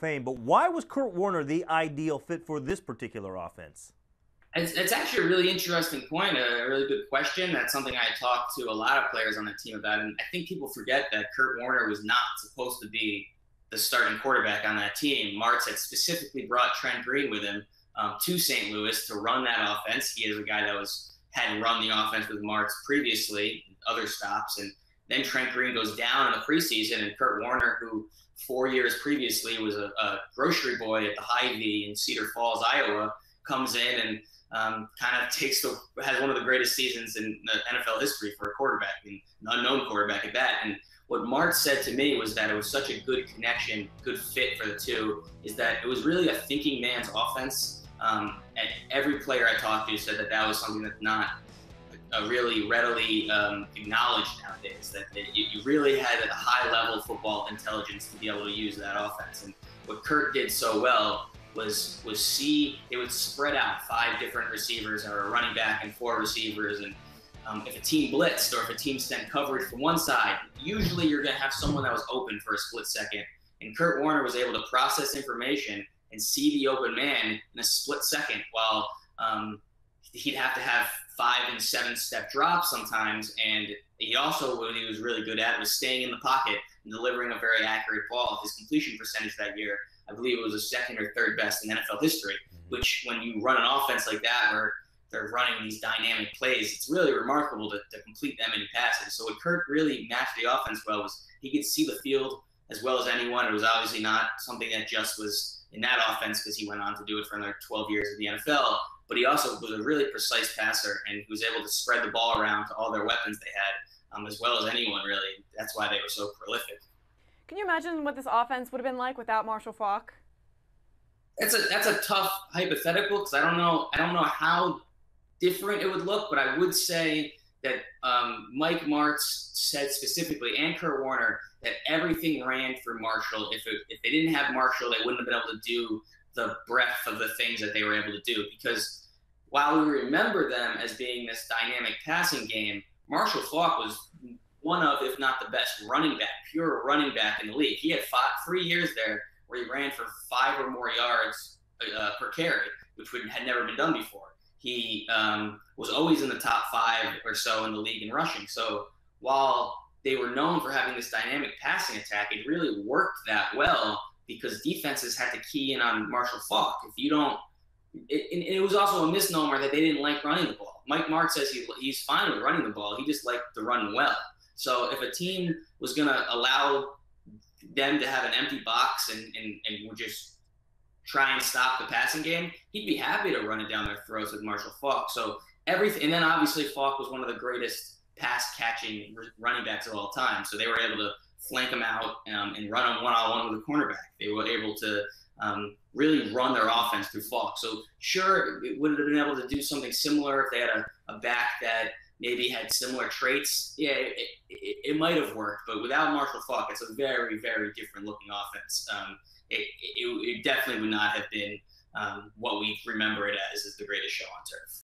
Fame, but why was Kurt Warner the ideal fit for this particular offense? It's actually a really interesting point, a really good question. That's something I talked to a lot of players on the team about. And I think people forget that Kurt Warner was not supposed to be the starting quarterback on that team. Martz had specifically brought Trent Green with him to St. Louis to run that offense. He is a guy that had run the offense with Martz previously, other stops. And then Trent Green goes down in the preseason, and Kurt Warner, who 4 years previously was a grocery boy at the Hy-Vee in Cedar Falls, Iowa, comes in and kind of has one of the greatest seasons in the NFL history for a quarterback, and an unknown quarterback at that. And what Martz said to me was that it was such a good connection, good fit for the two, is that it was really a thinking man's offense. And every player I talked to said that was something that's not really readily acknowledged nowadays, that you really had a high-level football intelligence to be able to use that offense. And what Kurt did so well was see it would spread out 5 different receivers or a running back and 4 receivers. And if a team blitzed or if a team sent coverage from one side, usually you're going to have someone that was open for a split second. And Kurt Warner was able to process information and see the open man in a split second, while he'd have to have 5 and 7-step drops sometimes. And he also, what he was really good at was staying in the pocket and delivering a very accurate ball. His completion percentage that year, I believe it was the 2nd or 3rd best in NFL history, which when you run an offense like that where they're running these dynamic plays, it's really remarkable to complete that many passes. So what Kurt really matched the offense well was he could see the field as well as anyone. It was obviously not something that just was in that offense because he went on to do it for another 12 years in the NFL, but he also was a really precise passer, and he was able to spread the ball around to all their weapons they had, as well as anyone, really. That's why they were so prolific. Can you imagine what this offense would have been like without Marshall Faulk? That's a tough hypothetical, because I don't know how different it would look, but I would say that Mike Martz said specifically, and Kurt Warner, that everything ran through Marshall. If they didn't have Marshall, they wouldn't have been able to do the breadth of the things that they were able to do. Because while we remember them as being this dynamic passing game, Marshall Faulk was one of, if not the best running back, pure running back in the league. He had 3 years there where he ran for 5 or more yards per carry, which had never been done before. He was always in the top 5 or so in the league in rushing. So while they were known for having this dynamic passing attack, it really worked that well because defenses had to key in on Marshall Faulk. If you don't, it was also a misnomer that they didn't like running the ball. Mike Martz says he's fine with running the ball. He just liked to run well. So if a team was going to allow them to have an empty box and would just try and stop the passing game, he'd be happy to run it down their throats with Marshall Faulk. So everything, and then obviously Faulk was one of the greatest pass-catching running backs of all time. So they were able to flank him out and run him one-on-one with a cornerback. They were able to really run their offense through Faulk. So sure, it would have been able to do something similar if they had a back that maybe had similar traits. Yeah, it might have worked, but without Marshall Faulk, it's a very, very different looking offense. It definitely would not have been what we remember it as the greatest show on turf.